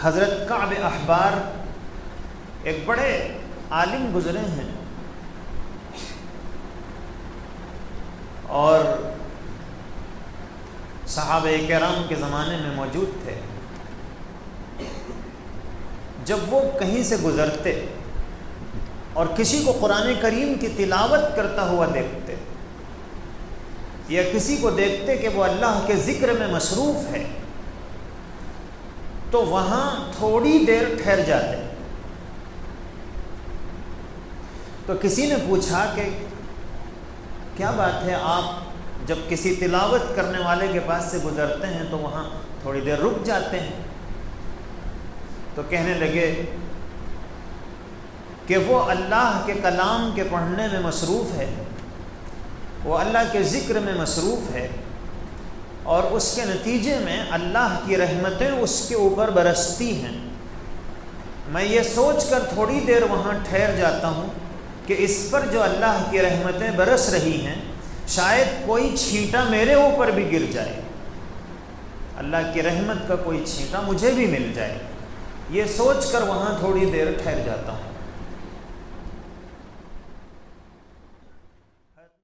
حضرت کعب احبار ایک بڑے عالم گزرے ہیں اور صحابہ کرام کے زمانے میں موجود تھے۔ جب وہ کہیں سے گزرتے اور کسی کو قرآن کریم کی تلاوت کرتا ہوا دیکھتے یا کسی کو دیکھتے کہ وہ اللہ کے ذکر میں مصروف ہے تو وہاں تھوڑی دیر ٹھہر جاتے۔ تو کسی نے پوچھا کہ کیا بات ہے، آپ جب کسی تلاوت کرنے والے کے پاس سے گزرتے ہیں تو وہاں تھوڑی دیر رک جاتے ہیں؟ تو کہنے لگے کہ وہ اللہ کے کلام کے پڑھنے میں مصروف ہے، وہ اللہ کے ذکر میں مصروف ہے، اور اس کے نتیجے میں اللہ کی رحمتیں اس کے اوپر برستی ہیں۔ میں یہ سوچ کر تھوڑی دیر وہاں ٹھہر جاتا ہوں کہ اس پر جو اللہ کی رحمتیں برس رہی ہیں شاید کوئی چھینٹا میرے اوپر بھی گر جائے، اللہ کی رحمت کا کوئی چھینٹا مجھے بھی مل جائے، یہ سوچ کر وہاں تھوڑی دیر ٹھہر جاتا ہوں۔